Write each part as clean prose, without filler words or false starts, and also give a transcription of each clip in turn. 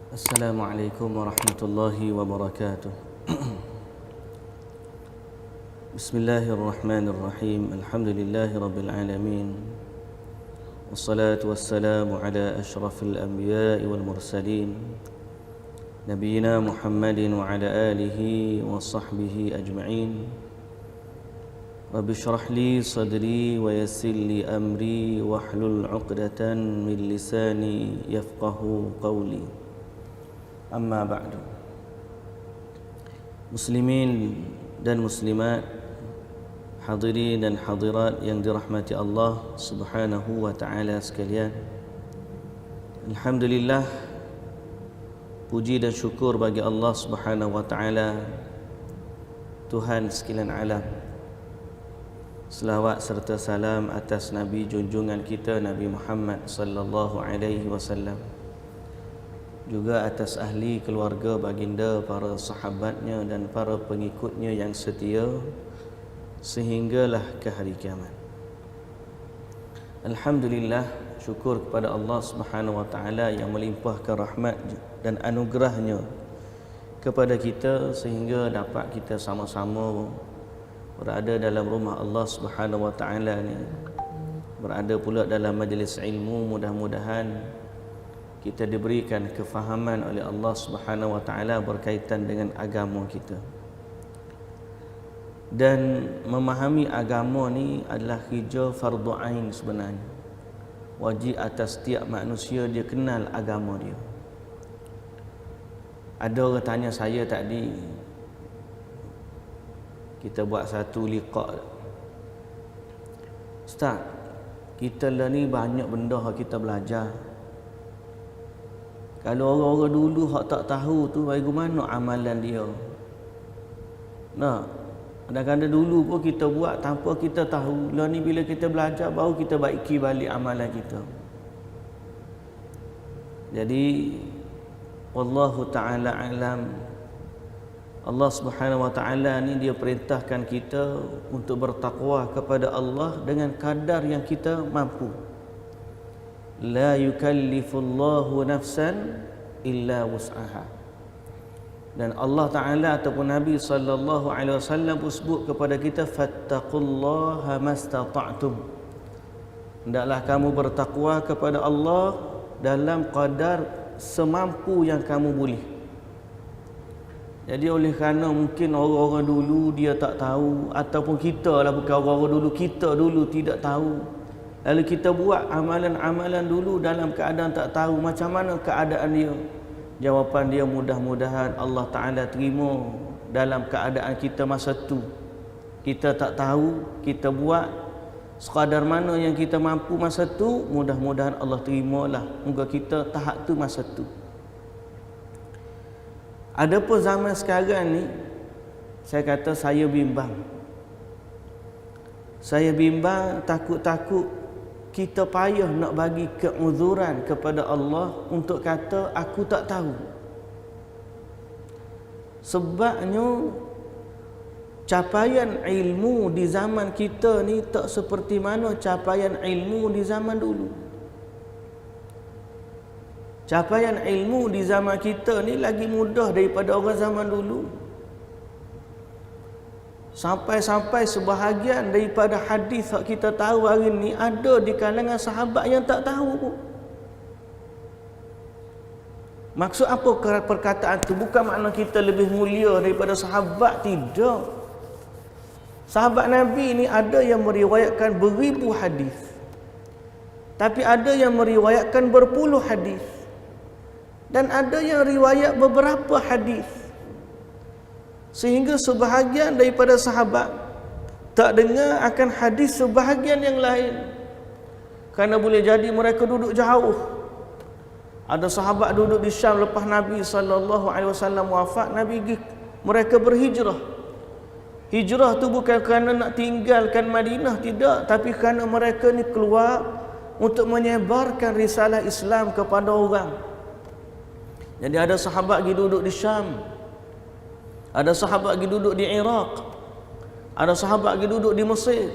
Assalamualaikum warahmatullahi wabarakatuh. Bismillahirrahmanirrahim. Alhamdulillahi rabbil alamin. Wassalatu wassalamu ala ashrafil anbiya'i wal mursalin, Nabiyyina Muhammadin wa ala alihi wa sahbihi ajma'in. Rabbi shrah li sadri wa yassir li amri wahlul 'uqdatan min lisani yafqahu qawli. Amma ba'du. Muslimin dan muslimat, hadirin dan hadirat yang dirahmati Allah Subhanahu wa taala sekalian. Alhamdulillah, puji dan syukur bagi Allah Subhanahu wa taala, Tuhan sekalian alam. Selawat serta salam atas Nabi junjungan kita Nabi Muhammad sallallahu alaihi wasallam, juga atas ahli keluarga baginda, para sahabatnya dan para pengikutnya yang setia sehinggalah ke hari kiamat. Alhamdulillah, syukur kepada Allah Subhanahu wa taala yang melimpahkan rahmat dan anugerahnya kepada kita sehingga dapat kita sama-sama berada dalam rumah Allah Subhanahu wa taala ni, berada pula dalam majlis ilmu. Mudah-mudahan kita diberikan kefahaman oleh Allah Subhanahu wa taala berkaitan dengan agama kita. Dan memahami agama ni adalah kerja fardu ain sebenarnya. Wajib atas setiap manusia dia kenal agama dia. Ada orang tanya saya tadi, kita buat satu liqa', Ustaz, kita lah ni banyak benda yang kita belajar. Kalau orang-orang dulu hak tak tahu tu, bagaimana amalan dia? Nah, kadang-kadang dulu pun kita buat tanpa kita tahu. Lah ni bila kita belajar baru kita baiki balik amalan kita. Jadi wallahu taala alam. Allah Subhanahu wa taala ni dia perintahkan kita untuk bertakwa kepada Allah dengan kadar yang kita mampu. La yukallifullahu nafsan illa wus'aha. Dan Allah Ta'ala ataupun Nabi sallallahu alaihi wasallam sebut kepada kita, fattaqullaha mastata'tum. Hendaklah kamu bertakwa kepada Allah dalam kadar semampu yang kamu boleh. Jadi oleh kerana mungkin orang-orang dulu dia tak tahu, ataupun kita lah, bukan orang-orang dulu, kita dulu tidak tahu, lalu kita buat amalan-amalan dulu dalam keadaan tak tahu macam mana keadaan dia. Jawapan dia mudah-mudahan Allah Ta'ala terima dalam keadaan kita masa tu. Kita tak tahu, kita buat sekadar mana yang kita mampu masa tu, mudah-mudahan Allah terimalah. Moga kita tahap tu masa tu. Adapun zaman sekarang ni, saya kata saya bimbang. Saya bimbang, takut-takut kita payah nak bagi keuzuran kepada Allah untuk kata aku tak tahu. Sebabnya capaian ilmu di zaman kita ni tak seperti mana capaian ilmu di zaman dulu. Capaian ilmu di zaman kita ni lagi mudah daripada orang zaman dulu. Sampai-sampai sebahagian daripada hadis yang kita tahu hari ni ada di kalangan sahabat yang tak tahu pun. Maksud apa perkataan tu? Bukan makna kita lebih mulia daripada sahabat, tidak. Sahabat Nabi ni ada yang meriwayatkan beribu hadis, tapi ada yang meriwayatkan berpuluh hadis, dan ada yang riwayat beberapa hadis. Sehingga sebahagian daripada sahabat tak dengar akan hadis sebahagian yang lain, kerana boleh jadi mereka duduk jauh. Ada sahabat duduk di Syam lepas Nabi sallallahu alaihi wasallam wafat, mereka berhijrah. Hijrah tu bukan kerana nak tinggalkan Madinah, tidak, tapi kerana mereka ni keluar untuk menyebarkan risalah Islam kepada orang. Jadi ada sahabat pergi duduk di Syam, ada sahabat pergi duduk di Iraq, ada sahabat pergi duduk di Mesir.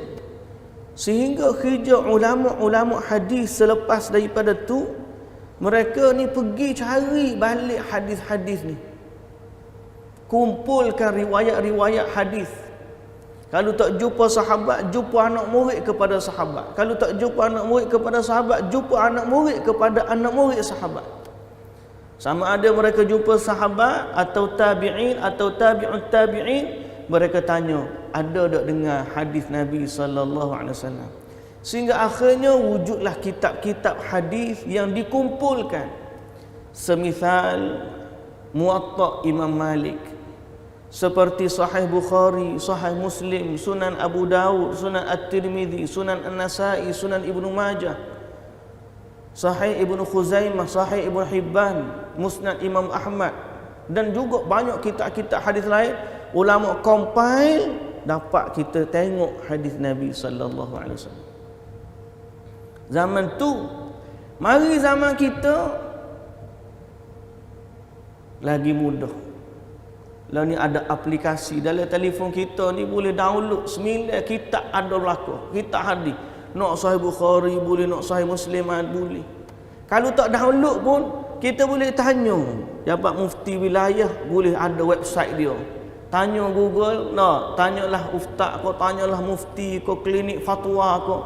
Sehingga kerja ulama-ulama hadis selepas daripada tu, Mereka ni pergi cari balik hadis-hadis ni, kumpulkan riwayat-riwayat hadis. Kalau tak jumpa sahabat, jumpa anak murid kepada sahabat. Kalau tak jumpa anak murid kepada sahabat, jumpa anak murid kepada anak murid sahabat. Sama ada mereka jumpa sahabat atau tabi'in atau tabi'ut tabi'in, mereka tanya, ada tak dengar hadis Nabi sallallahu alaihi wasallam? Sehingga akhirnya wujudlah kitab-kitab hadis yang dikumpulkan. Semisal Muwatta Imam Malik, seperti Sahih Bukhari, Sahih Muslim, Sunan Abu Dawud, Sunan At-Tirmidzi, Sunan An-Nasa'i, Sunan Ibnu Majah, Sahih Ibnu Khuzaimah, Sahih Ibnu Hibban, Musnad Imam Ahmad, dan juga banyak kitab-kitab hadis lain. Ulama compile, dapat kita tengok hadis Nabi sallallahu alaihi wasallam. Zaman tu, mari zaman kita lagi mudah. Lah ni ada aplikasi dalam telefon kita ni, boleh download 9 kitab ada belaka, kitab hadis. Nak Sahih Bukhari boleh, nak Sahih Muslim boleh. Kalau tak download pun kita boleh tanya jabat mufti wilayah, boleh ada website dia. Tanya Google, nak tanyalah ustaz kau, tanyalah mufti kau, klinik fatwa kau,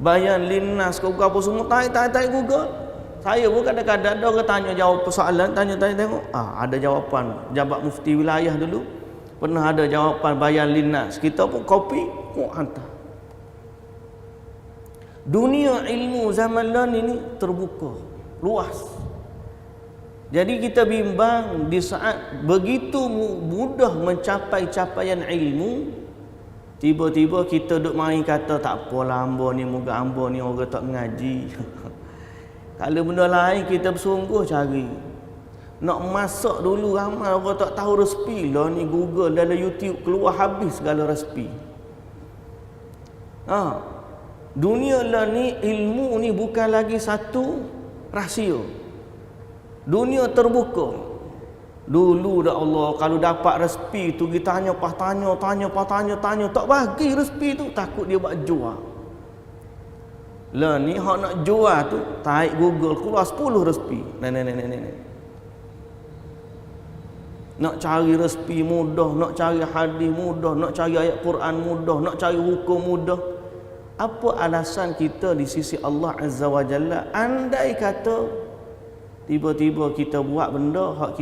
bayan linnas kau, apa semua tai Google. Saya pun kadang-kadang ada orang tanya jawab persoalan, tanya tengok, ada jawapan jabat mufti wilayah dulu, pernah ada jawapan bayan linnas, kita pun copy, hantar. Dunia ilmu zaman ini terbuka, luas. Jadi kita bimbang di saat begitu mudah mencapai capaian ilmu, tiba-tiba kita duk main kata tak apalah, hamba ni moga hamba ni orang tak mengaji. Kalau benda lain kita bersungguh cari. Nak masak dulu ramai orang tak tahu resipi. Lah ni Google dalam YouTube keluar habis segala resipi. Dunia lah ni, ilmu ni bukan lagi satu rahsia. Dunia terbuka. Dulu dah Allah, kalau dapat resipi tu kita tanya, tak bagi resipi tu, takut dia buat jual. Lah ni hak nak jual tu, tarik Google keluar 10 resipi. Nak cari resipi mudah, nak cari hadis mudah, nak cari ayat Quran mudah, nak cari hukum mudah. Apa alasan kita di sisi Allah Azza wa Jalla, andai kata tiba-tiba kita buat benda hak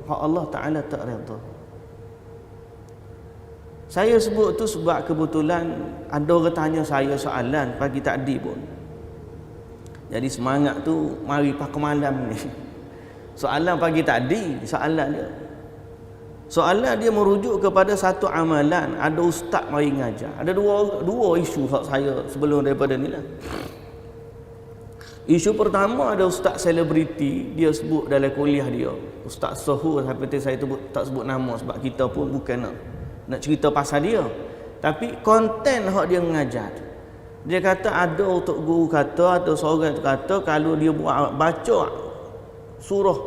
Allah Ta'ala tak redha? Saya sebut tu sebab kebetulan ada orang tanya saya soalan pagi tadi pun. Jadi semangat tu mari pakai malam ni. Soalan pagi tadi, soalan dia merujuk kepada satu amalan. Ada ustaz mari ngajar. Ada dua isu hak saya sebelum daripada ni lah. Isu pertama, ada ustaz selebriti, dia sebut dalam kuliah dia, Ustaz Sohur, seperti saya tak sebut nama sebab kita pun bukan nak cerita pasal dia, tapi konten hak dia mengajar. Dia kata ada untuk guru kata atau seorang tu kata, kalau dia baca surah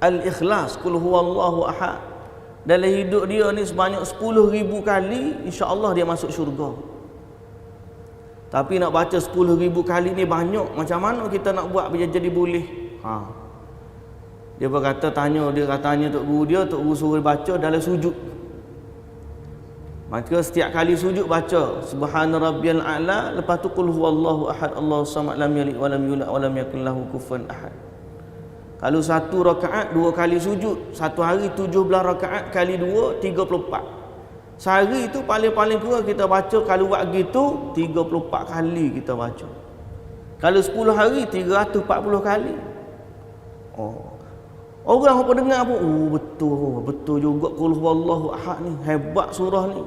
Al-Ikhlas, Qul huwallahu ahad, dalam hidup dia ni sebanyak 10,000 kali, insya-Allah dia masuk syurga. Tapi nak baca 10,000 kali ni banyak, macam mana kita nak buat biar jadi boleh? Dia berkata, dia katanya tok guru suruh baca dalam sujud. Maka setiap kali sujud baca Subhana rabbiyal a'la, lepas tu qul huwallahu ahad Allahus samad lam yalid wa lam yulad wa lam yakul lahu kufuwan ahad. Kalau satu rakaat 2 kali sujud, satu hari 17 rakaat kali 2 34. Sehari itu paling-paling kurang kita baca, kalau buat gitu 34 kali kita baca. Kalau 10 hari 340 kali. Orang apa dengar pun, betul juga qul huwallahu ahad ni, hebat surah ni.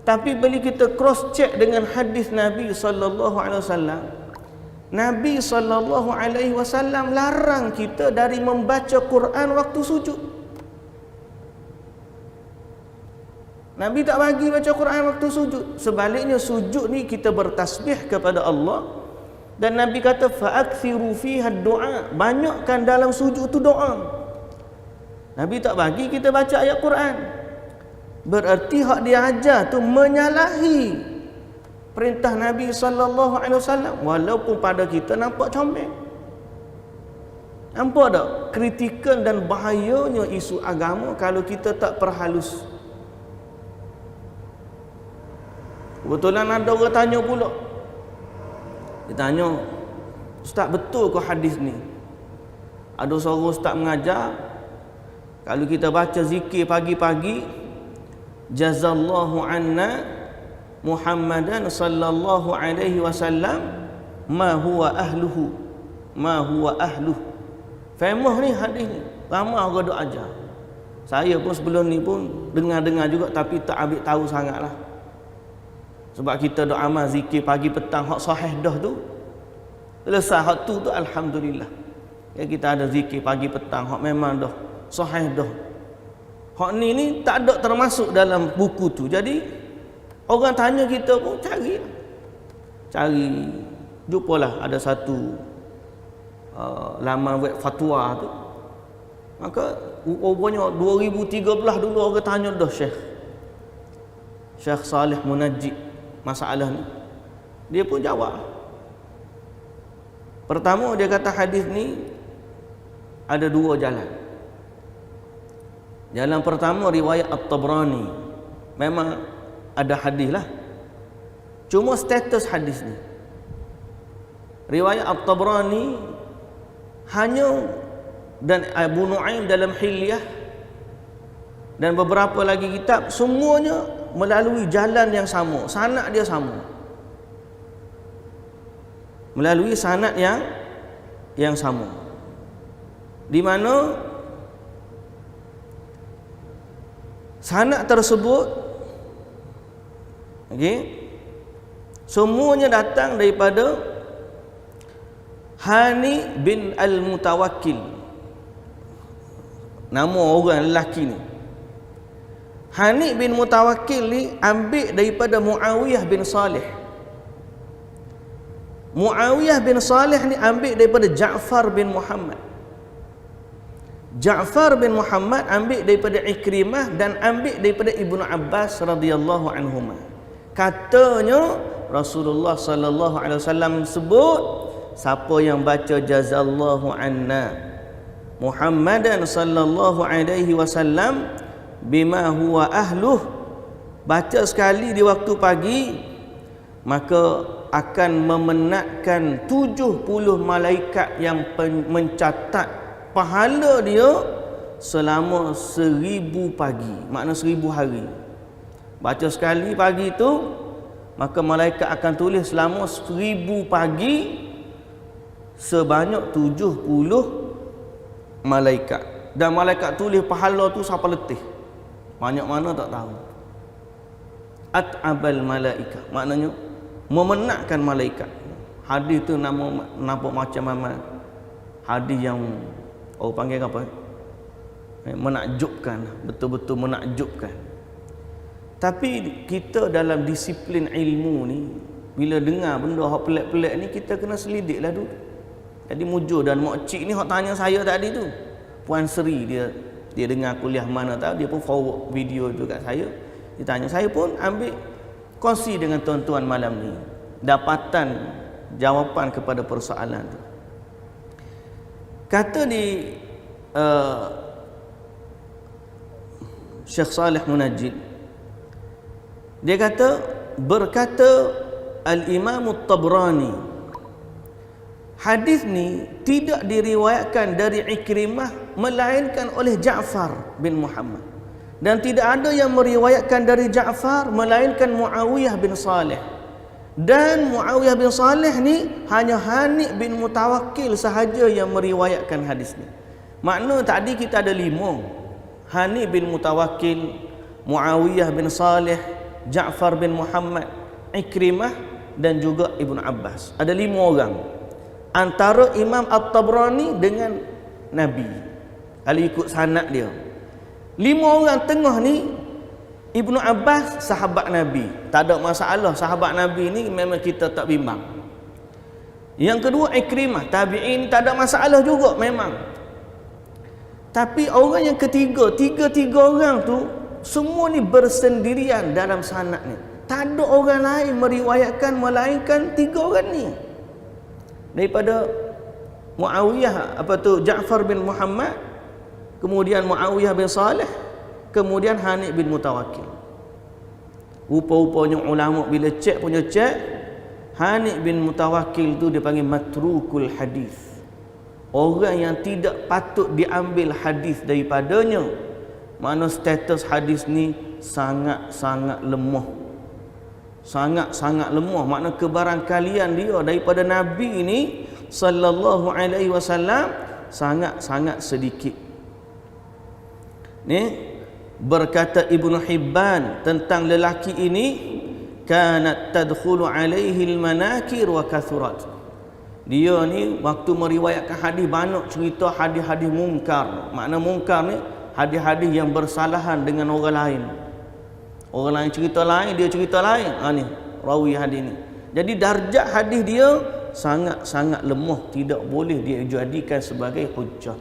Tapi bila kita cross check dengan hadis Nabi sallallahu alaihi wasallam, Nabi sallallahu alaihi wasallam larang kita dari membaca Quran waktu sujud. Nabi tak bagi baca Quran waktu sujud. Sebaliknya sujud ni kita bertasbih kepada Allah, dan Nabi kata fa'akthiru fiha du'a, banyakkan dalam sujud tu doa. Nabi tak bagi kita baca ayat Quran. Berarti hak dia ajar tu menyalahi perintah Nabi sallallahu alaihi wasallam, walaupun pada kita nampak comel. Nampak tak kritikan dan bahayanya isu agama kalau kita tak perhalus. Kebetulan ada orang tanya pula. Dia tanya, "Ustaz, betul ke hadis ni?" Ada seorang ustaz mengajar, kalau kita baca zikir pagi-pagi, jazallahu anna Muhammadan sallallahu alaihi wasallam ma huwa ahluhu, ma huwa ahluh. Famous ni hadis ni, ramai orang duk ajar. Saya pun sebelum ni pun dengar-dengar juga, tapi tak ambil tahu sangatlah. Sebab kita duk amal zikir pagi petang hak sahih dah tu. Selesai hak tu alhamdulillah. Ya, kita ada zikir pagi petang hak memang dah sahih dah. Hak ni tak ada termasuk dalam buku tu. Jadi orang tanya kita pun cari jumpalah ada satu laman web fatwa tu. Maka rupanya 2013 dulu orang tanya dah Syekh Salih Munajjid masalah ni. Dia pun jawab. Pertama dia kata hadis ni ada dua jalan. Jalan pertama riwayat At-Tabrani. Memang ada hadis lah. Cuma status hadis ni. Riwayat At-Tabrani hanya, dan Abu Nu'aim dalam Hilyah dan beberapa lagi kitab, semuanya melalui jalan yang sama, sanad dia sama, melalui sanad yang sama, di mana sanad tersebut semuanya datang daripada Hani bin Al-Mutawakkil. Nama orang lelaki ni. Hani bin Mutawakkil ni ambil daripada Muawiyah bin Salih. Muawiyah bin Salih ni ambil daripada Ja'far bin Muhammad. Ja'far bin Muhammad ambil daripada Ikrimah dan ambil daripada Ibnu Abbas radhiyallahu anhuma. Katanya Rasulullah sallallahu alaihi wasallam sebut, siapa yang baca jazallahu anna Muhammadan sallallahu alaihi wasallam bima huwa ahluh, baca sekali di waktu pagi, maka akan memenatkan 70 malaikat yang mencatat pahala dia selama 1000 pagi, makna 1000 hari. Baca sekali pagi tu, maka malaikat akan tulis selama 1000 pagi sebanyak 70 malaikat. Dan malaikat tulis pahala tu siapa letih, banyak mana tak tahu. At'abal malaika, maknanya memenatkan malaikat. Hadis tu nama nampak macam mana hadis yang orang panggil apa, menakjubkan, betul-betul menakjubkan. Tapi kita dalam disiplin ilmu ni, bila dengar benda hak pelik-pelik ni, kita kena selidiklah dulu. Jadi mujur dan makcik ni hak tanya saya tadi tu, Puan Seri, dia dengar kuliah mana tahu, dia pun forward video tu kat saya. Dia tanya, saya pun ambil kongsi dengan tuan-tuan malam ni dapatan jawapan kepada persoalan tu. Kata di Syekh Salih Munajjid, dia kata, berkata Al-Imam At-Tabrani, hadis ni tidak diriwayatkan dari Ikrimah melainkan oleh Ja'far bin Muhammad, dan tidak ada yang meriwayatkan dari Ja'far melainkan Muawiyah bin Salih. Dan Muawiyah bin Salih ni hanya Hani bin Mutawakkil sahaja yang meriwayatkan hadis ni. Makna tadi kita ada 5, Hani bin Mutawakkil, Muawiyah bin Salih, Ja'far bin Muhammad, Ikrimah dan juga Ibnu Abbas. Ada 5 orang antara Imam At-Tabrani dengan Nabi, kalau ikut sanad dia. 5 orang tengah ni, Ibnu Abbas sahabat Nabi, tak ada masalah, sahabat Nabi ni memang kita tak bimbang. Yang kedua Ikrimah, tabi'in, tak ada masalah juga memang. Tapi orang yang ketiga, tiga orang tu semua ni bersendirian dalam sanad ni. Tak ada orang lain meriwayatkan melainkan 3 orang ni. Daripada Muawiyah Ja'far bin Muhammad, kemudian Muawiyah bin Saleh, kemudian Hani bin Mutawakkil. Rupa-rupanya ulama bila cek punya cek, Hani bin Mutawakkil tu dia panggil matrukul hadis. Orang yang tidak patut diambil hadis daripadanya. Mana status hadis ni sangat-sangat lemah. Sangat-sangat lemah. Makna kebarangkalian dia daripada Nabi ini sallallahu alaihi wasallam sangat-sangat sedikit. Ni berkata Ibnu Hibban tentang lelaki ini, kanat tadkhulu alaihi almanakir wa kathurat. Dia ni waktu meriwayatkan hadis banyak cerita hadis-hadis mungkar. Makna mungkar ni hadis-hadis yang bersalahan dengan orang lain. Orang lain cerita lain, dia cerita lain. Ni rawi hadis ni. Jadi darjat hadis dia sangat-sangat lemah, tidak boleh dijadikan sebagai hujjah.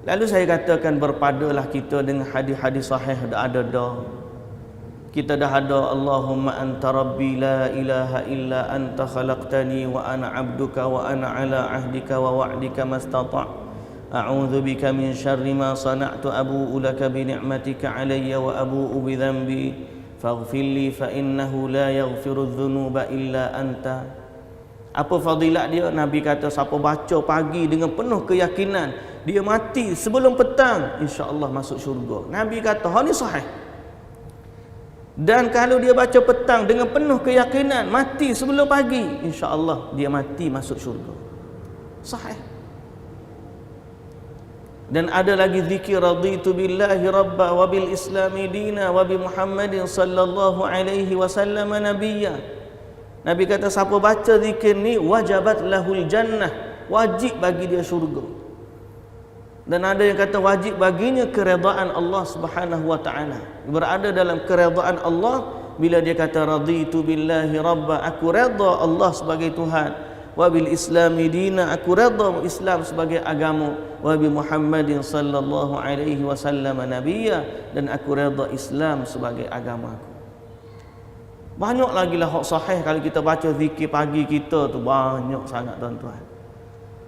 Lalu saya katakan berpadalah kita dengan hadis-hadis sahih ada dah. Kita dah ada Allahumma anta rabbi la ilaha illa anta khalaqtani wa ana abduka wa ana ala ahdika wa wa'dika mastata'. A'udzu bika min syarri ma sana'tu abu'u laka bi ni'matika 'alayya wa abu'u bi dhanbi faghfir li fa innahu la yaghfiru dzunuba illa anta. Apa fadilat dia? Nabi kata siapa baca pagi dengan penuh keyakinan, dia mati sebelum petang, insya-Allah masuk syurga. Nabi kata hal ni sahih. Dan kalau dia baca petang dengan penuh keyakinan, mati sebelum pagi, insya-Allah dia mati masuk syurga. Sahih. Dan ada lagi zikir raditu billahi rabba wa bil islami dina wa bi Muhammadin sallallahu alaihi wasallam nabiyya. Nabi kata siapa baca zikir ni wajabat lahul jannah, wajib bagi dia syurga. Dan ada yang kata wajib baginya keredaan Allah Subhanahu wa taala. Berada dalam keredaan Allah bila dia kata raditu billahi rabba, aku redha Allah sebagai Tuhan, wa bil islami dina, aku redha Islam sebagai agama, wa bi Muhammadin sallallahu alaihi wasallam nabiyya, dan aku redha Islam sebagai agamaku. Banyak lagi lah hak sahih kalau kita baca zikir pagi kita tu, banyak sangat tuan-tuan.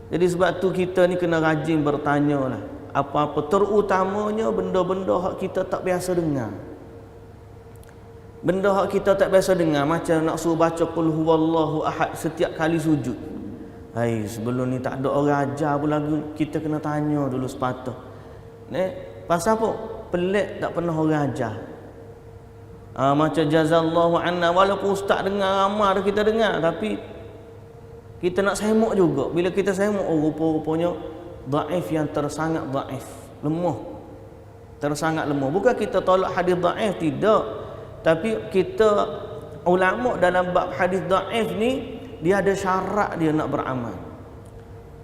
Jadi sebab tu kita ni kena rajin bertanya lah. Apa-apa, terutamanya benda-benda hak kita tak biasa dengar. Benda hak kita tak biasa dengar, macam nak suruh baca qul huwallahu ahad setiap kali sujud. Hai, sebelum ni tak ada orang ajar pun lagu, kita kena tanya dulu sepatah. Pasal apa? Pelik tak pernah orang ajar. Macam jazallahu anna, walaupun ustaz dengar, ramai kita dengar, tapi kita nak semak juga. Bila kita semak, rupa-rupanya dhaif yang tersangat dhaif, lemah, tersangat lemah. Bukan kita tolak hadis dhaif, tidak, tapi kita ulama dalam bab hadis dhaif ni, dia ada syarat dia nak beramal.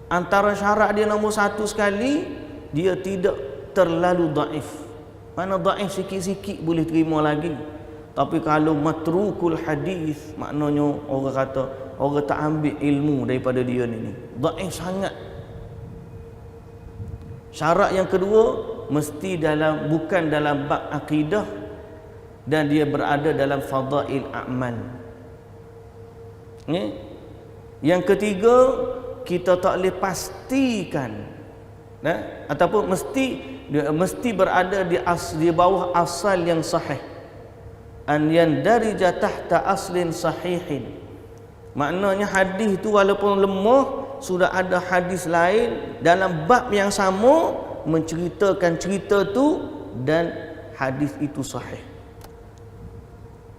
Antara syarat dia nombor satu sekali, dia tidak terlalu dhaif. Mana dhaif sikit-sikit boleh terima lagi. Tapi kalau matrukul hadis, maknanya orang kata orang tak ambil ilmu daripada dia ni. Dhaif sangat. Syarat yang kedua, mesti bukan dalam bab akidah, dan dia berada dalam fadail a'mal. Yang ketiga, kita tak boleh pastikan, ataupun mesti berada di bawah asal yang sahih. An yandarija tahta aslin sahihin. Maknanya hadis tu walaupun lemah, sudah ada hadis lain dalam bab yang sama menceritakan cerita tu, dan hadis itu sahih.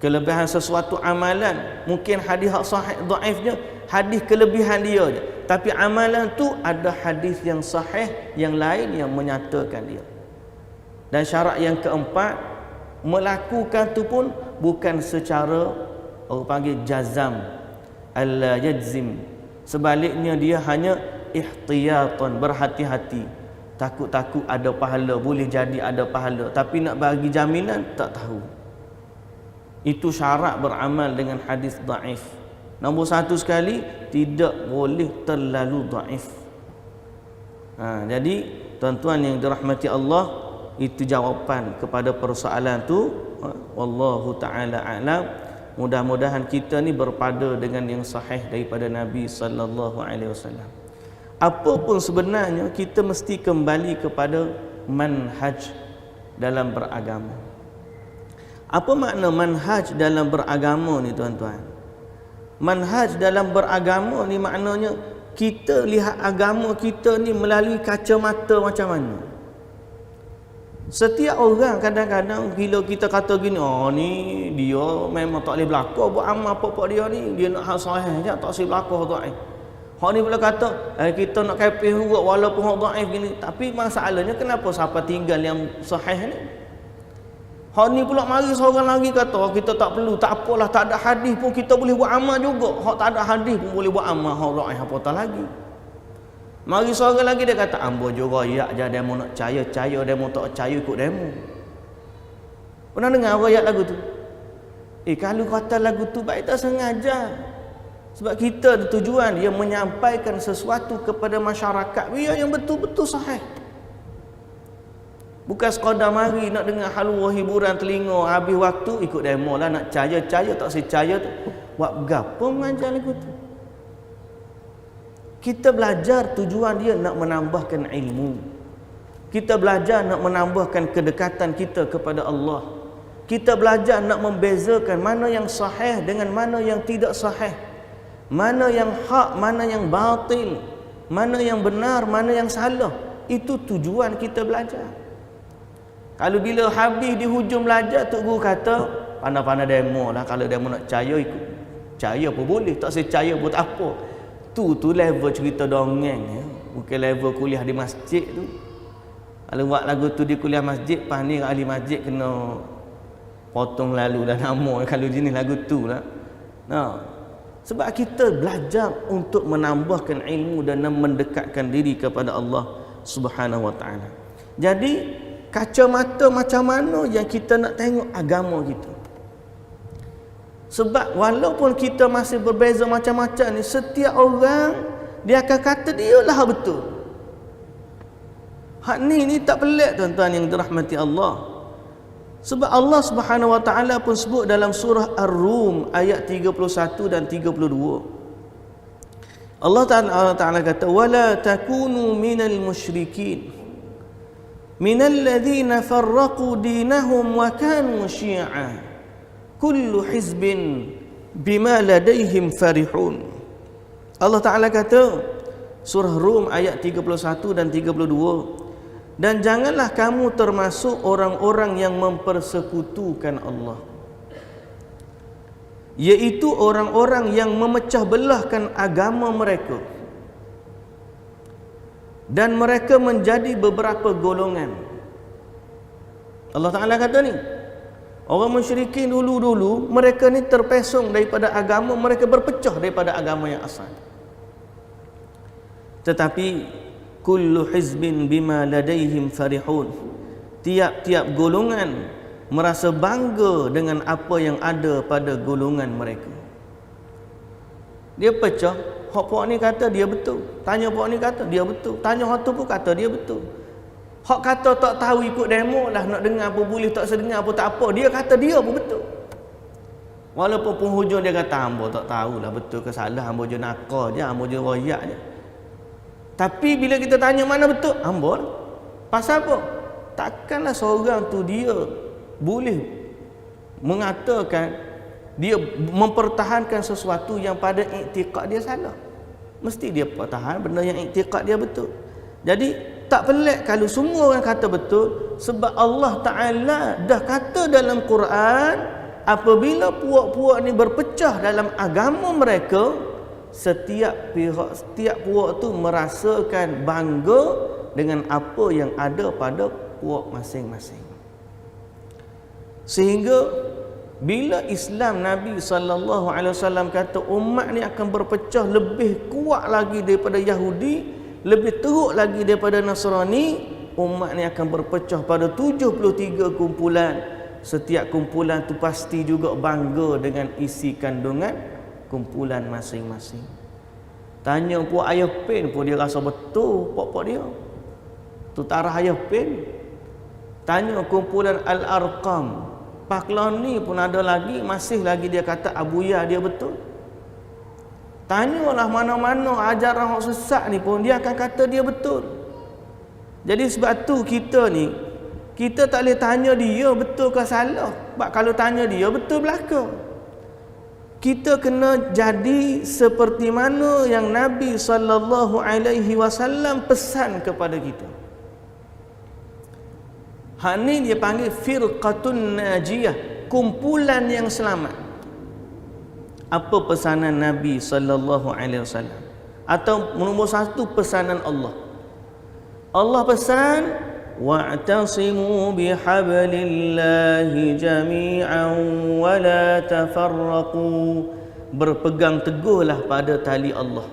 Kelebihan sesuatu amalan, mungkin hadis hak sahih dhaifnya, hadis kelebihan dia je. Tapi amalan tu ada hadis yang sahih yang lain yang menyatakan dia. Dan syarat yang keempat, melakukan tu pun bukan secara orang panggil jazam, alla yajzim. Sebaliknya dia hanya ihtiyatan, berhati-hati. Takut-takut ada pahala, boleh jadi ada pahala, tapi nak bagi jaminan tak tahu. Itu syarat beramal dengan hadis dhaif. Nombor satu sekali, tidak boleh terlalu dhaif. Jadi tuan-tuan yang dirahmati Allah, itu jawapan kepada persoalan tu. Wallahu ta'ala a'lam. Mudah-mudahan kita ni berpada dengan yang sahih daripada Nabi sallallahu alaihi wasallam. apa pun sebenarnya kita mesti kembali kepada manhaj dalam beragama. Apa makna manhaj dalam beragama ni tuan-tuan? Manhaj dalam beragama ni maknanya kita lihat agama kita ni melalui kacamata macam mana. Setiap orang kadang-kadang bila kita kata gini, oh ni dia memang tak boleh berlaku buat amal apa-apa dia ni, dia nak hal sahih je, tak boleh berlaku hak dhaif. Hak ni pula kata kita nak kafir juga walaupun hak dhaif gini. Tapi masalahnya kenapa siapa tinggal yang sahih ni? Hak ni pula mari seorang lagi kata kita tak perlu, tak apalah, tak ada hadis pun kita boleh buat amal juga. Hak tak ada hadis pun boleh buat amal, hak dhaif apa tak lagi. Mari seorang lagi dia kata ambo juga ya je demo nak percaya demo tak percaya ikut demo. Pernah dengar ayat lagu tu? Kalau kata lagu tu baik tak sengaja. Sebab kita ada tujuan dia menyampaikan sesuatu kepada masyarakat biar yang betul-betul sahih. Bukan sekadar mari nak dengar haluan hiburan telinga, habis waktu ikut demo lah, nak percaya tak percaya tu. Buat gapo mengajar lagu tu? Kita belajar tujuan dia nak menambahkan ilmu. Kita belajar nak menambahkan kedekatan kita kepada Allah. Kita belajar nak membezakan mana yang sahih dengan mana yang tidak sahih. Mana yang hak, mana yang batil. Mana yang benar, mana yang salah. Itu tujuan kita belajar. Kalau bila habis di hujung belajar, Tok Guru kata, pandai-pandai demo lah. Kalau demo nak percaya, ikut. Percaya pun boleh. Tak percaya pun tak apa. Tu level cerita dongeng ya. Bukan level kuliah di masjid tu. Kalau buat lagu tu di kuliah masjid, pas ni ahli masjid kena potong lalu dah nama kalau jenis lagu tu lah. Nah, sebab kita belajar untuk menambahkan ilmu dan mendekatkan diri kepada Allah Subhanahu wa taala. Jadi kacamata macam mana yang kita nak tengok agama kita. Sebab walaupun kita masih berbeza macam-macam ni, setiap orang dia akan kata dia lah betul. Hak ni tak pelik tuan-tuan yang dirahmati Allah. Sebab Allah Subhanahu wa taala pun sebut dalam surah Ar-Rum ayat 31 dan 32. Allah Taala kata wala takunu minal musyrikin minal ladzina farraqu dinahum wa kanu syi'a kullu hizbin bima ladaihim farihun. Allah Ta'ala kata surah Rum ayat 31 dan 32, dan janganlah kamu termasuk orang-orang yang mempersekutukan Allah, iaitu orang-orang yang memecah belahkan agama mereka dan mereka menjadi beberapa golongan. Allah Ta'ala kata ni, orang musyrikin dulu-dulu mereka ni terpesong daripada agama, mereka berpecah daripada agama yang asal. Tetapi kullu hizbin bima ladaihim farihun, tiap-tiap golongan merasa bangga dengan apa yang ada pada golongan mereka. Dia pecah, hak puak ni kata dia betul, tanya puak ni kata dia betul, tanya hak tu pun kata dia betul. Hak kata tak tahu ikut demo lah, nak dengar apa boleh, tak sedengar apa tak apa, dia kata dia pun betul. Walaupun penghujung dia kata hamba tak tahulah betul ke salah, hamba je nakal je, hamba je royak je. Tapi bila kita tanya mana betul, hamba lah. Pasal apa? Takkanlah seorang tu dia boleh mengatakan dia mempertahankan sesuatu yang pada iktikad dia salah. Mesti dia pertahan benda yang iktikad dia betul. Jadi tak pelik kalau semua orang kata betul, sebab Allah Ta'ala dah kata dalam Quran, apabila puak-puak ni berpecah dalam agama mereka, setiap pihak, setiap puak tu merasakan bangga dengan apa yang ada pada puak masing-masing. Sehingga bila Islam Nabi SAW kata umat ni akan berpecah lebih kuat lagi daripada Yahudi, lebih teruk lagi daripada Nasrani, umat ni akan berpecah pada 73 kumpulan. Setiap kumpulan tu pasti juga bangga dengan isi kandungan kumpulan masing-masing. Tanya puak ayah pen pun dia rasa betul pok-pok dia. Tu tarah ayah pen. Tanya kumpulan Al-Arqam, Paklon ni pun ada lagi, masih lagi dia kata Abuya dia betul. Tanyalah mana-mana ajaran hak sesat ni pun dia akan kata dia betul. Jadi sebab tu kita ni, kita tak boleh tanya dia betul ke salah. Sebab kalau tanya dia betul belaka. Kita kena jadi seperti mana yang Nabi SAW pesan kepada kita. Hak ni dia panggil firqatun najiyah, kumpulan yang selamat. Apa pesanan Nabi SAW? Atau nombor satu pesanan Allah. Allah pesan, wa'tasimu bihablillahi jami'an wa la tafarraqu. Berpegang teguhlah pada tali Allah.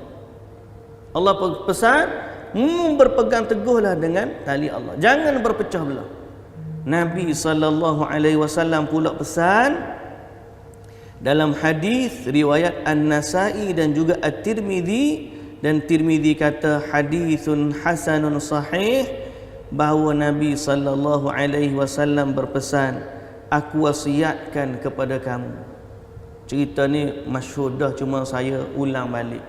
Allah pesan, berpegang teguhlah dengan tali Allah. Jangan berpecah belah. Nabi SAW pula pesan dalam hadis riwayat An-Nasa'i dan juga At-Tirmidzi, dan Tirmidzi kata hadisun hasanun sahih, bahawa Nabi SAW berpesan, aku wasiatkan kepada kamu. Cerita ni masyhur dah, cuma saya ulang balik.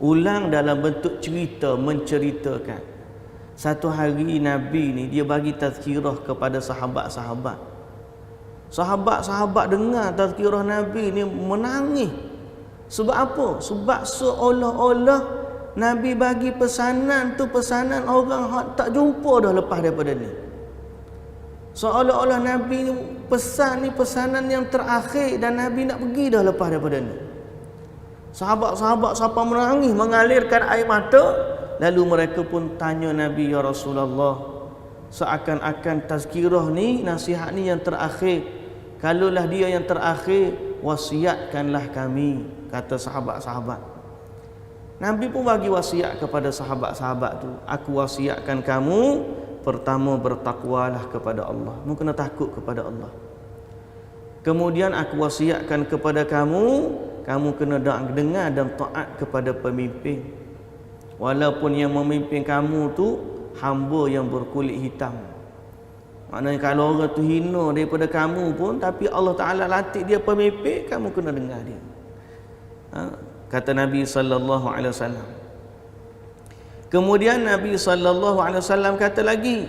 Ulang dalam bentuk cerita, menceritakan. Satu hari Nabi ni dia bagi tazkirah kepada sahabat-sahabat. Sahabat-sahabat dengar tazkirah Nabi ni menangis. Sebab apa? Sebab seolah-olah Nabi bagi pesanan tu pesanan orang yang tak jumpa dah lepas daripada ni. Seolah-olah Nabi ni pesan ni pesanan yang terakhir dan Nabi nak pergi dah lepas daripada ni. Sahabat-sahabat siapa menangis, mengalirkan air mata, lalu mereka pun tanya Nabi, ya Rasulullah, seakan-akan tazkirah ni, nasihat ni yang terakhir. Kalaulah dia yang terakhir, wasiatkanlah kami, kata sahabat-sahabat. Nabi pun bagi wasiat kepada sahabat-sahabat tu, aku wasiatkan kamu, pertama bertakwalah kepada Allah. Kamu kena takut kepada Allah. Kemudian aku wasiatkan kepada kamu, kamu kena dengar dan taat kepada pemimpin. Walaupun yang memimpin kamu tu hamba yang berkulit hitam. Maknanya kalau orang tu hina daripada kamu pun, tapi Allah Ta'ala latih dia pemimpin, kamu kena dengar dia. Kata Nabi SAW. Kemudian Nabi SAW kata lagi,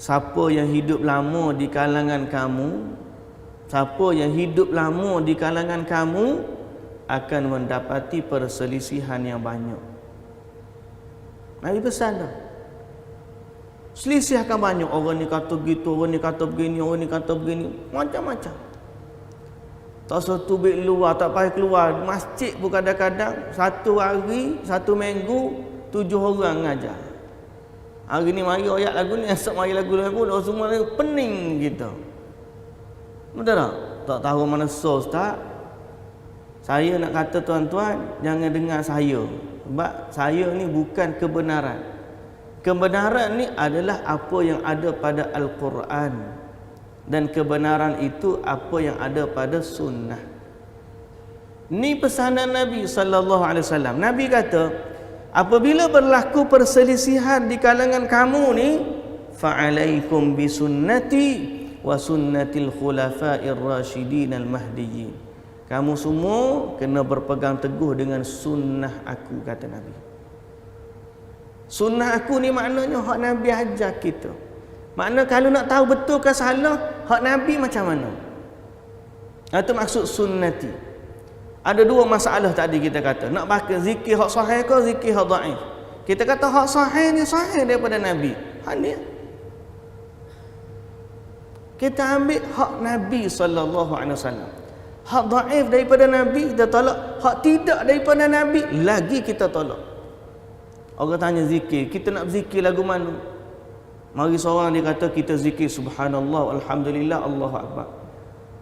siapa yang hidup lama di kalangan kamu, siapa yang hidup lama di kalangan kamu akan mendapati perselisihan yang banyak. Nabi pesan dah. Selisih akan banyak. Orang ni kata gitu, orang ni kata begini, orang ni kata begini, macam-macam. Tak satu beg luar, tak payah keluar masjid pun kadang-kadang satu hari, satu minggu 7 orang ngajar. Hari ni mari ayat lagu ni, esok mari lagu dah semua pening gitu. Betul tak? Tak tahu mana source tak? Saya nak kata tuan-tuan, jangan dengar saya. Sebab saya ni bukan kebenaran. Kebenaran ni adalah apa yang ada pada Al-Quran, dan kebenaran itu apa yang ada pada sunnah. Ni pesanan Nabi SAW. Nabi kata, apabila berlaku perselisihan di kalangan kamu ni, fa'alaikum bisunnati wa sunnatil khulafa'ir rasyidin al-mahdiyyin. Kamu semua kena berpegang teguh dengan sunnah aku, kata Nabi. Sunnah aku ni maknanya hak Nabi ajar kita. Makna kalau nak tahu betul ke salah, hak Nabi macam mana? Itu maksud sunnati. Ada dua masalah tadi kita kata. Nak pakai zikir hak sahih ke zikir hak dhaif? Kita kata hak sahih ni sahih daripada Nabi. Hak ni kita ambil hak Nabi SAW. Hak dhaif daripada Nabi kita tolak. Hak tidak daripada Nabi lagi kita tolak. Orang tanya zikir, kita nak berzikir lagu mana? Mari seorang dia kata kita zikir subhanallah, alhamdulillah, Allahu akbar.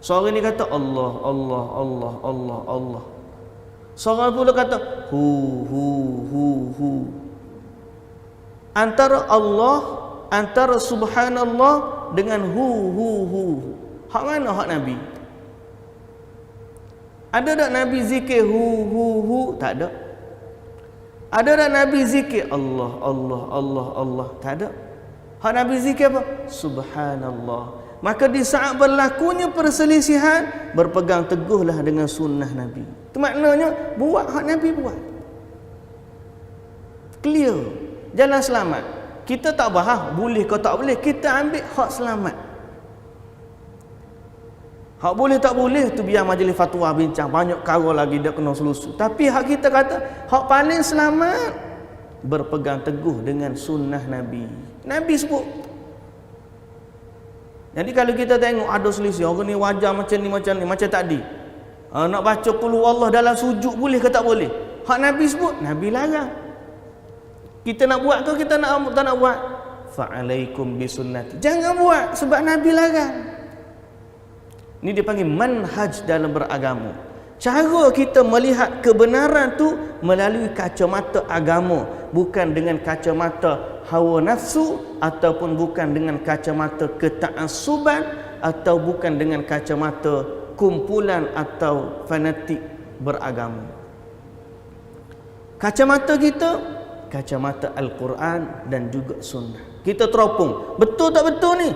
Seorang ni kata Allah, Allah, Allah, Allah, Allah. Seorang pula kata hu. Antara Allah, antara subhanallah dengan hu. Hak mana hak Nabi? Ada tak Nabi zikir hu? Tak ada. Ada tak Nabi zikir Allah, Allah, Allah, Allah? Tak ada. Hak Nabi zikir apa? Subhanallah. Maka di saat berlakunya perselisihan, berpegang teguhlah dengan sunnah Nabi. Itu maknanya buat hak Nabi buat. Clear. Jalan selamat. Kita tak bahas boleh ke tak boleh, kita ambil hak selamat. Hak boleh tak boleh tu biar majlis fatwa bincang, banyak kara lagi dia kena selusuh. Tapi hak kita kata hak paling selamat, berpegang teguh dengan sunnah Nabi. Nabi sebut. Jadi kalau kita tengok ada selisih, orang ni wajar macam ni, macam tadi. Nak baca qul huwallah dalam sujud boleh ke tak boleh? Hak Nabi sebut, Nabi larang. Kita nak buat ke kita tak nak buat? Fa'alaikum bisunnati. Jangan buat sebab Nabi larang. Ini dipanggil manhaj dalam beragama. Cara kita melihat kebenaran tu melalui kacamata agama, bukan dengan kacamata hawa nafsu, ataupun bukan dengan kacamata ketaasuban, atau bukan dengan kacamata kumpulan atau fanatik beragama. Kacamata kita, kacamata Al-Quran dan juga sunnah. Kita teropong, betul tak betul ni?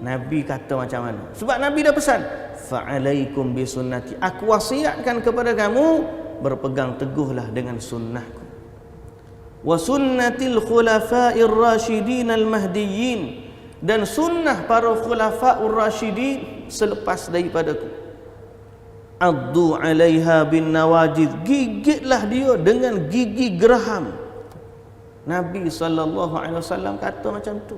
Nabi kata macam mana? Sebab Nabi dah pesan, fa'alaikum bisunnati. Aku wasiatkan kepada kamu, berpegang teguhlah dengan sunnahku. Wa sunnatil khulafa'ir rasyidin al-mahdiyyin, dan sunnah para khulafa'ur rasyidin selepas daripadaku. Addu 'alaiha bin nawajid. Gigitlah dia dengan gigi geraham. Nabi SAW kata macam tu.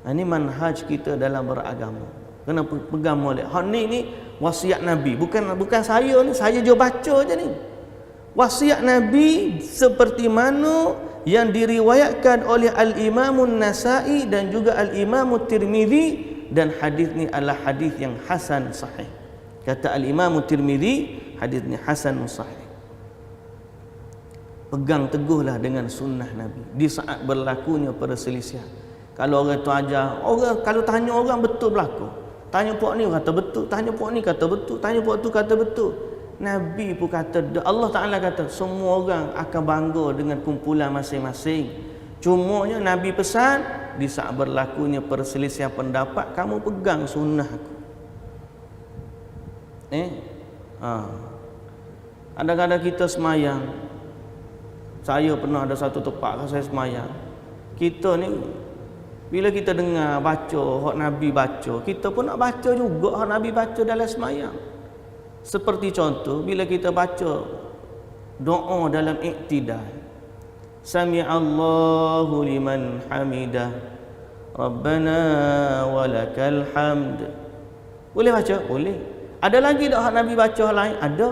Ini manhaj kita dalam beragama. Kena pegang molek. Hak ni wasiat Nabi. Bukan saya ni, saya je baca je ni. Wasiat Nabi seperti mana yang diriwayatkan oleh Al-Imamun Nasa'i dan juga Al-Imamun Tirmidzi, dan hadis ni adalah hadis yang hasan sahih. Kata Al-Imamun Tirmidzi, hadis ni hasan sahih. Pegang teguhlah dengan sunnah Nabi di saat berlakunya perselisihan. Kalau orang tu ajar, kalau tanya orang betul berlaku. Tanya puak ni kata betul, tanya puak ni kata betul, tanya puak tu kata betul. Nabi pun kata, Allah Ta'ala kata, semua orang akan bangga dengan kumpulan masing-masing. Cumanya Nabi pesan, di saat berlakunya perselisihan pendapat, kamu pegang sunnah aku. Kadang-kadang kita semayang. Saya pernah ada satu tempat saya semayang. Kita ni, bila kita dengar baca hak Nabi baca, kita pun nak baca juga hak Nabi baca dalam semayang. Seperti contoh bila kita baca doa dalam iktidal. Sami'allahu liman hamidah, Rabbana walakal hamd. Boleh baca? Boleh. Ada lagi tak hak Nabi baca lain? Ada.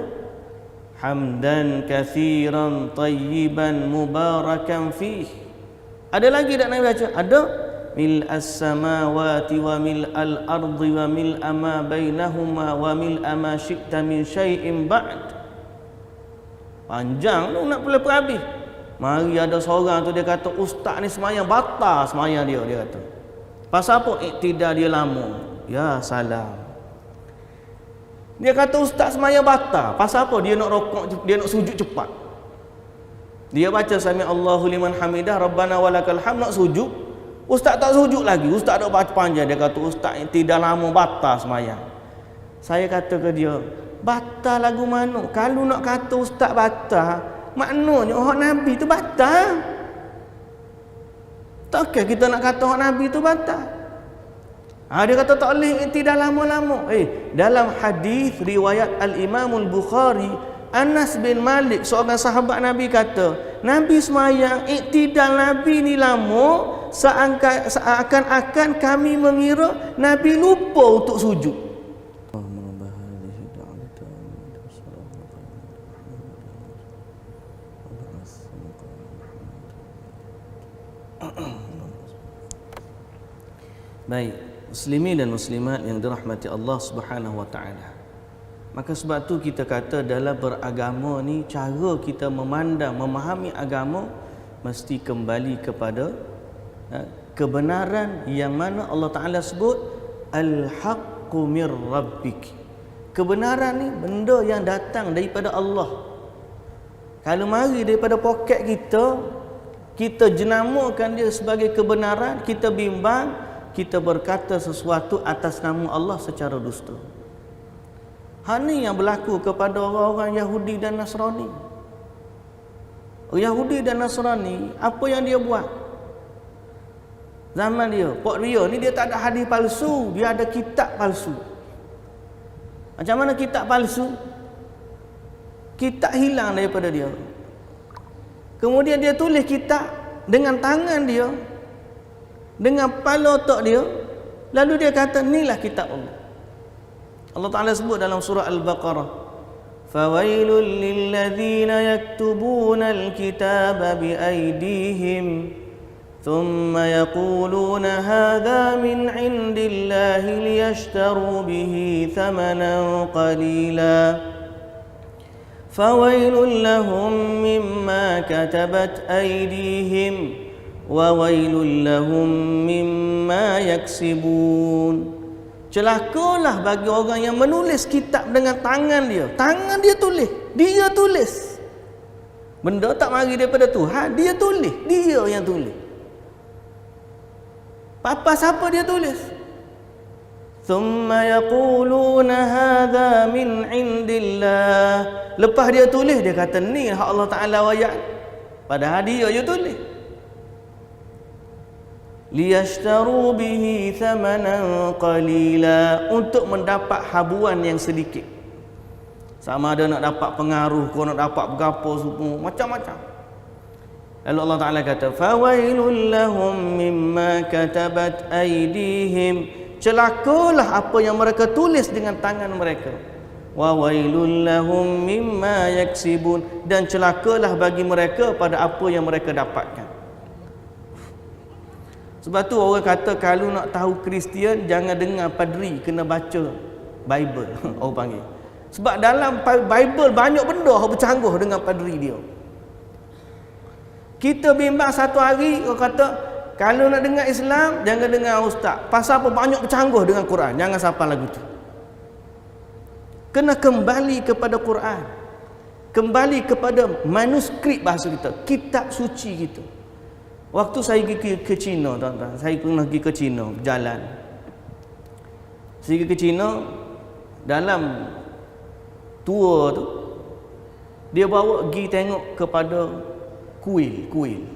Hamdan kathiran tayyiban mubarakan fih. Ada lagi tak Nabi baca? Ada. Mil as-samawati wa mil al-ardi wa mil ma bainahuma wa mil ma syi'ta min syai'in ba'd. Panjang tu nak boleh habis. Mari ada seorang tu dia kata ustaz ni semayang batal semayang dia kata. Pasal apa? Iktidal dia lama. Ya salam. Dia kata ustaz semayang batal. Pasal apa? Dia nak rokok, dia nak sujud cepat. Dia baca sami Allahu liman hamidah Rabbana walakal hamd, nak sujud. Ustaz tak sujud lagi. Ustaz tak baca panjang. Dia kata ustaz yang tidak lama batal semayang. Saya kata ke dia, batal lagu mana? Kalau nak kata ustaz batal, maknanya hak Nabi tu batal. Takkan kita nak kata hak Nabi tu batal? Dia kata tak boleh tidak lama-lama. Dalam hadis riwayat Al-Imamul Bukhari, Anas bin Malik, seorang sahabat Nabi kata, Nabi semayang iktidal Nabi ni lama, seakan-akan kami mengira Nabi lupa untuk sujud. Baik, muslimin dan muslimat yang dirahmati Allah Subhanahu wa taala. Maka sebab tu kita kata dalam beragama ni, cara kita memandang, memahami agama mesti kembali kepada kebenaran yang mana Allah Ta'ala sebut al-haqqu mir rabbik. Kebenaran ni benda yang datang daripada Allah. Kalau mari daripada poket kita, kita jenamakan dia sebagai kebenaran, kita bimbang, kita berkata sesuatu atas nama Allah secara dusta. Ini yang berlaku kepada orang-orang Yahudi dan Nasrani. Yahudi dan Nasrani, apa yang dia buat? Zaman dia, Pok Ria ni dia tak ada hadis palsu, dia ada kitab palsu. Macam mana kitab palsu? Kitab hilang daripada dia. Kemudian dia tulis kitab dengan tangan dia, dengan kepala otak dia, lalu dia kata inilah kitab Allah. Allah Ta'ala sebut dalam surah Al-Baqarah, fawailul lilladzina yaktubuna al-kitaba biaydihim thumma yaquluna hadha min indillahi liyashtaru bihi thamanan qalila fawailul lahum mimma katabat aydihim wa wailul lahum mimma yaksibun. Celakalah bagi orang yang menulis kitab dengan tangan dia. Tangan dia tulis, dia tulis. Benda tak mari daripada Tuhan, dia tulis, dia yang tulis. Papa siapa dia tulis? Thumma yaquluna hadha min indillah. Lepas dia tulis, dia kata ni hak Allah Ta'ala wayat. Padahal dia je tulis. Liyashtaru bihi thamanan qalila, untuk mendapat habuan yang sedikit. Sama ada nak dapat pengaruh, kau nak dapat berapa semua, macam-macam. Lalu Allah Ta'ala kata, fawailul lahum mimma katabat aydihim. Celakalah apa yang mereka tulis dengan tangan mereka. Wa wailul lahum mimma yaksibun, dan celakalah bagi mereka pada apa yang mereka dapatkan. Sebab tu orang kata kalau nak tahu Kristian jangan dengar padri, kena baca Bible. Orang panggil. Sebab dalam Bible banyak benda yang bercanggah dengan padri dia. Kita bimbang satu hari, orang kata kalau nak dengar Islam jangan dengar ustaz. Pasal apa? Banyak bercanggah dengan Quran. Jangan siapa lagu tu. Kena kembali kepada Quran. Kembali kepada manuskrip bahasa kita, kitab suci kita. Waktu saya pergi ke China, tuan-tuan, saya pernah pergi ke China berjalan. Saya pergi ke China, dalam tour tu dia bawa pergi tengok kepada kuil,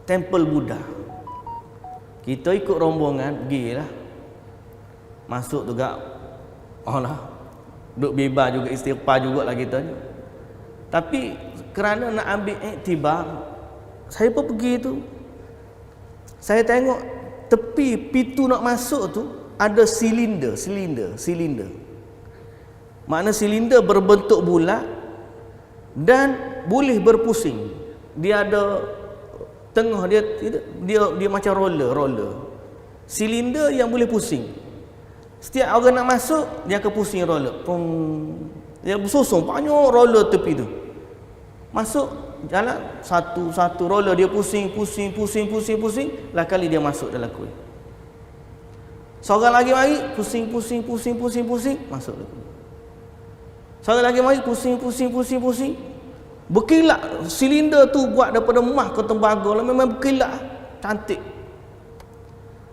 temple Buddha. Kita ikut rombongan pergilah. Masuk juga, duduk bebas juga, istighfar jugalah kita ni. Tapi kerana nak ambil iktibar, saya pun pergi tu. Saya tengok tepi pintu nak masuk tu ada silinder. Makna silinder berbentuk bulat dan boleh berpusing. Dia ada tengah dia macam roller. Silinder yang boleh pusing. Setiap orang nak masuk dia akan pusing roller. Pum. Dia bersusung banyak roller tepi tu. Masuk jalan satu roller dia pusing, lah kali dia masuk dalam kuil. Seorang lagi mari pusing, masuk dalam kuil. Seorang lagi mari pusing. Berkilat, silinder tu buat daripada emas ke tembaga lah, memang berkilat, cantik.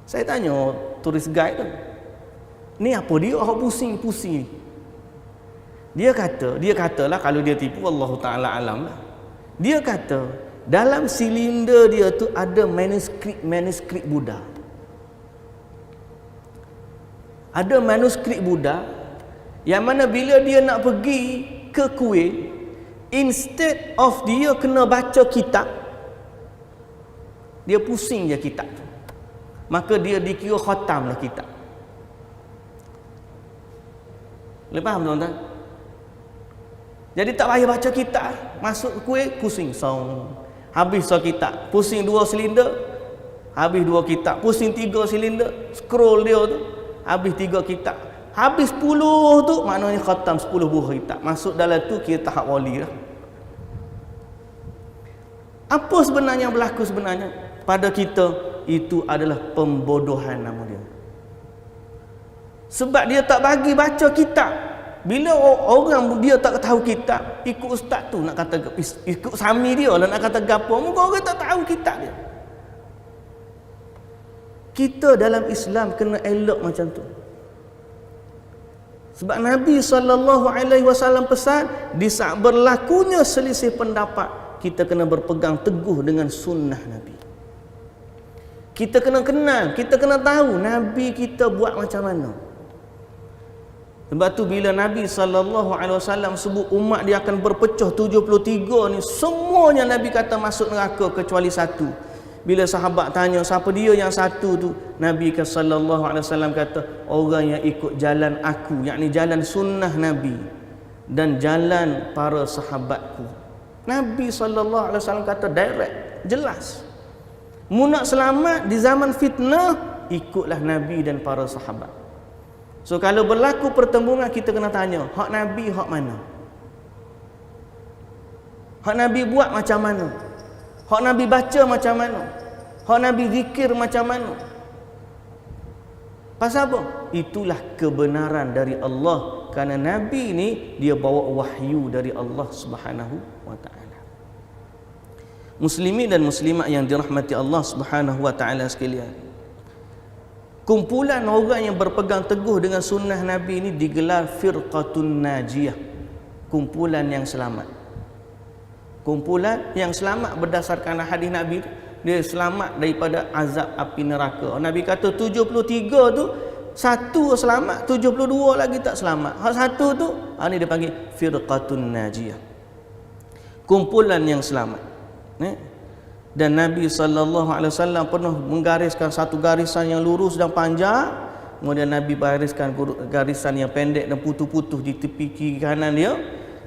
Saya tanya turis guide tu, ni apa dia orang pusing ni? Dia katalah kalau dia tipu Allah Ta'ala alam lah. Dia kata dalam silinder dia tu ada manuskrip Buddha. Ada manuskrip Buddha yang mana bila dia nak pergi ke kuil, instead of dia kena baca kitab, dia pusing je kitab tu. Maka dia dikira khatam lah kitab. Boleh faham tuan-tuan? Jadi tak payah baca kitab, masuk kuil pusing sound. Habis kitab, pusing 2 silinder, habis 2 kitab, pusing 3 silinder, scroll dia tu, habis 3 kitab. Habis 10 tu maknanya khatam 10 buah kitab. Masuk dalam tu kira tahap wali lah. Apa sebenarnya yang berlaku sebenarnya pada kita? Itu adalah pembodohan nama dia. Sebab dia tak bagi baca kitab. Bila orang dia tak tahu kitab, ikut ustaz tu nak kata, ikut sami dia lah nak kata gapo, muka orang tak tahu kitab dia. Kita dalam Islam kena elok macam tu. Sebab Nabi SAW pesan, di saat berlakunya selisih pendapat, kita kena berpegang teguh dengan sunnah Nabi. Kita kena kenal, kita kena tahu Nabi kita buat macam mana. Sebab tu bila Nabi SAW sebut umat dia akan berpecah 73 ni, semuanya Nabi kata masuk neraka kecuali satu. Bila sahabat tanya siapa dia yang satu tu, Nabi SAW kata orang yang ikut jalan aku, yakni jalan sunnah Nabi dan jalan para sahabatku. Nabi SAW kata direct, jelas. Mu nak selamat di zaman fitnah, ikutlah Nabi dan para sahabat. So kalau berlaku pertembungan, kita kena tanya, hak Nabi hak mana? Hak Nabi buat macam mana? Hak Nabi baca macam mana? Hak Nabi zikir macam mana? Pasal apa? Itulah kebenaran dari Allah. Kerana Nabi ni dia bawa wahyu dari Allah Subhanahu wa ta'ala. Muslimin dan muslimat yang dirahmati Allah Subhanahu wa ta'ala sekalian, kumpulan orang yang berpegang teguh dengan sunnah Nabi ini digelar firqatun najiyah, kumpulan yang selamat. Kumpulan yang selamat berdasarkan hadis Nabi, dia selamat daripada azab api neraka. Nabi kata 73 tu, satu selamat, 72 lagi tak selamat. Hak satu tu, ini dia panggil firqatun najiyah, kumpulan yang selamat. Dan Nabi SAW pernah menggariskan satu garisan yang lurus dan panjang, kemudian Nabi bariskan garisan yang pendek dan putus-putus di tepi kiri kanan dia.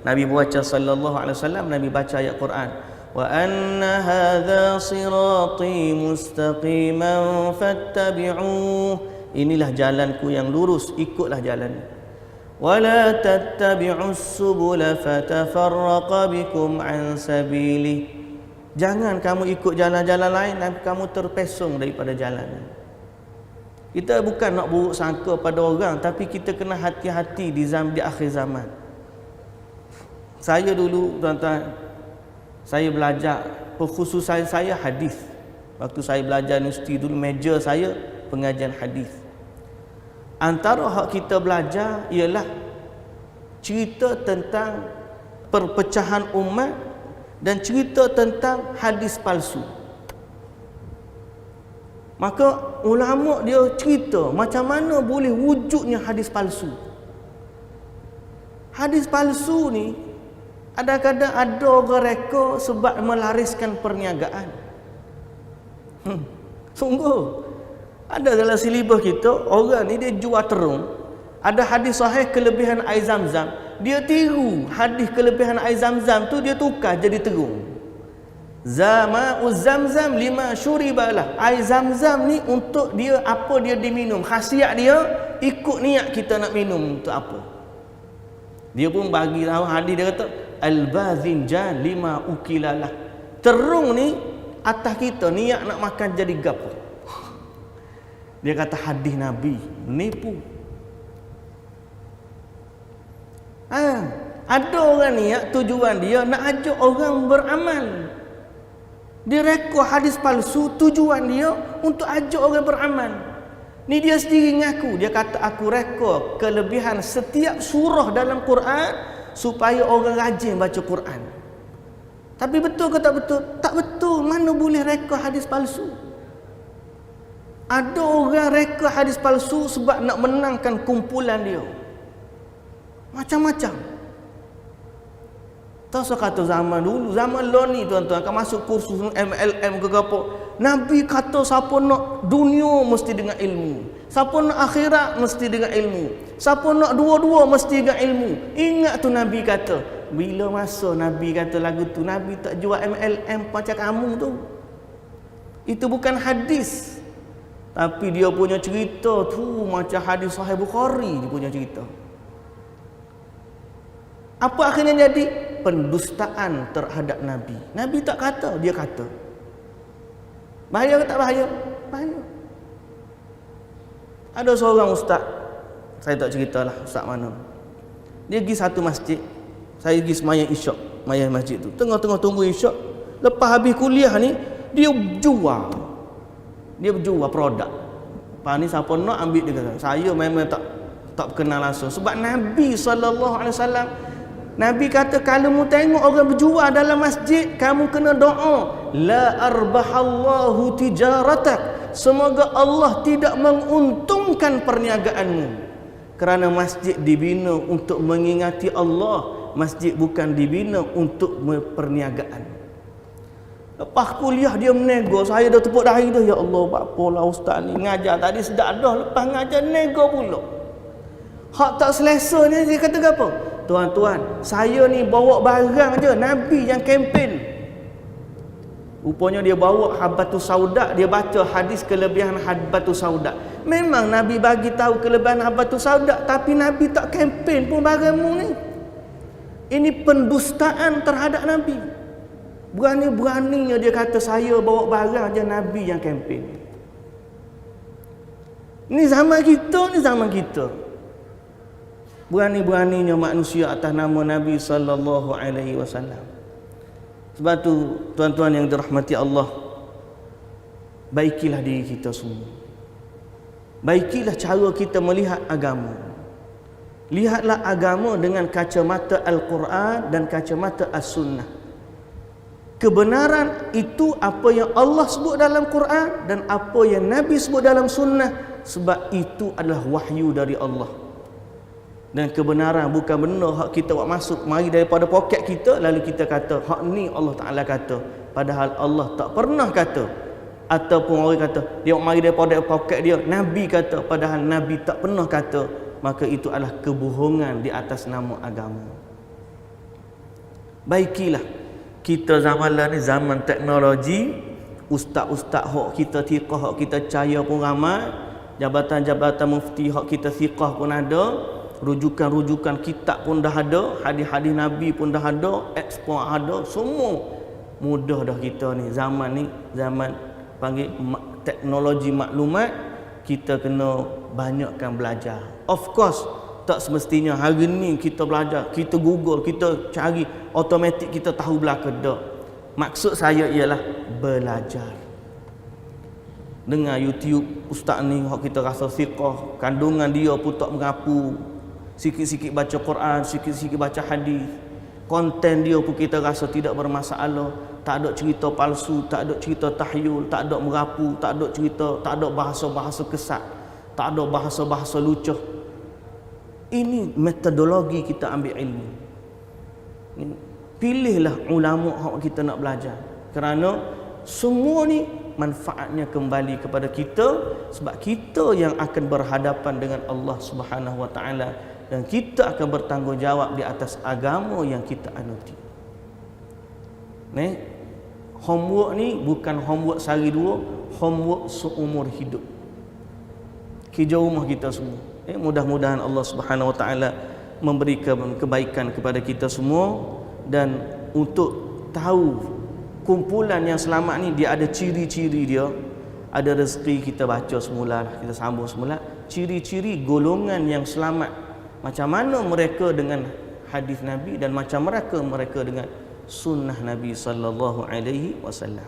Nabi baca SAW, Nabi baca ayat Quran, wa anna hadha sirati mustaqiman fattabi'uh, inilah jalanku yang lurus, ikutlah jalan. Wa la tattabi'us subula fatafarraqa bikum an sabilihi, jangan kamu ikut jalan-jalan lain dan kamu terpesong daripada jalan. Kita bukan nak buruk sangka pada orang, tapi kita kena hati-hati di akhir zaman. Saya dulu, tuan-tuan, saya belajar, khususan saya hadis. Waktu saya belajar universiti dulu, meja saya pengajian hadis. Antara hak kita belajar ialah cerita tentang perpecahan umat dan cerita tentang hadis palsu. Maka ulama dia cerita macam mana boleh wujudnya hadis palsu. Hadis palsu ni kadang-kadang ada orang reka sebab melariskan perniagaan. Sungguh ada dalam silibus kita, orang ni dia jual terung, ada hadis sahih kelebihan air Zam-Zam, dia tiru hadis kelebihan air Zam-Zam tu, dia tukar jadi terung. Zama'uz Zam-Zam lima syuribalah, air Zam-Zam ni untuk dia apa dia diminum, khasiat dia ikut niat kita nak minum untuk apa. Dia pun bagi tahu hadis, dia kata al-bazinjan lima ukilalah, terung ni atas kita niat nak makan jadi gapo. Dia kata hadis Nabi, menipu. Ada orang niat tujuan dia nak ajak orang beramal. Dia reka hadis palsu, tujuan dia untuk ajak orang beramal. Ni dia sendiri ngaku, dia kata aku reka kelebihan setiap surah dalam Quran supaya orang rajin baca Quran. Tapi betul ke tak betul? Tak betul. Mana boleh reka hadis palsu? Ada orang reka hadis palsu sebab nak menangkan kumpulan dia. Macam-macam. Tak usah kata zaman dulu, zaman lo ni tuan-tuan akan masuk kursus MLM ke apa. Nabi kata siapa nak dunia mesti dengan ilmu, siapa nak akhirat mesti dengan ilmu, siapa nak dua-dua mesti dengan ilmu. Ingat tu Nabi kata. Bila masa Nabi kata lagu tu, Nabi tak jual MLM macam kamu tu. Itu bukan hadis. Tapi dia punya cerita tu macam hadis Sahih Bukhari, dia punya cerita. Apa akhirnya jadi? Pendustaan terhadap Nabi. Nabi tak kata, dia kata. Bahaya ke tak bahaya? Bahaya. Ada seorang ustaz, saya tak ceritalah ustaz mana. Dia pergi satu masjid. Saya pergi semayang isyak, semayang masjid tu. Tengah-tengah tunggu isyak, lepas habis kuliah ni, dia jual produk. Pak ni siapa nak ambil dia kata. Saya memang tak kenal langsung. Sebab Nabi SAW, Nabi kata kalau mu tengok orang berjual dalam masjid, kamu kena doa, la arbahallahu tijaratak, semoga Allah tidak menguntungkan perniagaanmu. Kerana masjid dibina untuk mengingati Allah, masjid bukan dibina untuk perniagaan. Lepas kuliah dia menego, saya dah tepuk dahi dah, ya Allah, apalah ustaz ni ngajar tadi sedap dah, lepas ngajar nego pula. Hak tak selesa ni dia kata apa? Tuan-tuan, saya ni bawa barang je, Nabi yang kempen. Rupanya dia bawa habbatus sauda, dia baca hadis kelebihan habbatus sauda. Memang Nabi bagi tahu kelebihan habbatus sauda, tapi Nabi tak kempen pun barangmu ni. Ini pendustaan terhadap Nabi. Berani-beraninya dia kata saya bawa barang je, Nabi yang kempen. Ni zaman kita, ni zaman kita. Berani-beraninya manusia atas nama Nabi sallallahu alaihi wasallam. Sebab tu tuan-tuan yang dirahmati Allah, baikilah diri kita semua. Baikilah cara kita melihat agama. Lihatlah agama dengan kacamata Al-Quran dan kacamata As-Sunnah. Kebenaran itu apa yang Allah sebut dalam Quran dan apa yang Nabi sebut dalam Sunnah, sebab itu adalah wahyu dari Allah. Dan kebenaran bukan benda hak kita buat masuk mari daripada poket kita lalu kita kata hak ni Allah Taala kata, padahal Allah tak pernah kata. Ataupun orang kata dia mari daripada poket dia, Nabi kata, padahal Nabi tak pernah kata. Maka itu adalah kebohongan di atas nama agama. Baikilah kita zaman lah ni zaman teknologi, ustaz-ustaz hak kita thiqah, hak kita percaya pun ramai, jabatan-jabatan mufti hak kita thiqah pun ada, rujukan-rujukan kitab pun dah ada, hadis-hadis Nabi pun dah ada, ekspor ada, semua mudah dah kita ni. Zaman ni zaman panggil teknologi maklumat, kita kena banyakkan belajar. Of course, tak semestinya hari ni kita belajar, kita Google, kita cari, automatik kita tahu belaka. Tak. Maksud saya ialah belajar. Dengar YouTube ustaz ni hak kita rasa fiqh, kandungan dia pun tak mengapu. Sikit-sikit baca Quran, sikit-sikit baca hadis. Konten dia pun kita rasa tidak bermasalah, tak ada cerita palsu, tak ada cerita tahyul, tak ada merapu, tak ada cerita, tak ada bahasa-bahasa kesat, tak ada bahasa-bahasa lucuh. Ini metodologi kita ambil ilmu. Pilihlah ulama hak kita nak belajar, kerana semua ni manfaatnya kembali kepada kita, sebab kita yang akan berhadapan dengan Allah Subhanahu Wa Taala dan kita akan bertanggungjawab di atas agama yang kita anuti. Homework ni bukan homework sehari dua, homework seumur hidup. Kerja rumah kita semua. Mudah-mudahan Allah Subhanahu Wa Taala memberikan kebaikan kepada kita semua. Dan untuk tahu kumpulan yang selamat ni, dia ada ciri-ciri dia. Ada rezeki kita baca semula, kita sambung semula. Ciri-ciri golongan yang selamat, macam mana mereka dengan hadis Nabi dan macam mereka dengan sunnah Nabi sallallahu alaihi wasallam.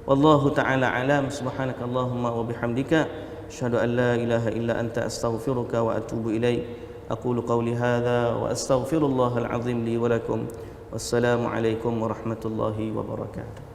Wallahu taala alam. Subhanakallahumma wa bihamdika asyhadu an la ilaha illa anta astaghfiruka wa atubu ilaik. Aqulu qawli hadza wa astaghfirullahal azim li wa lakum. Wassalamu alaikum warahmatullahi wabarakatuh.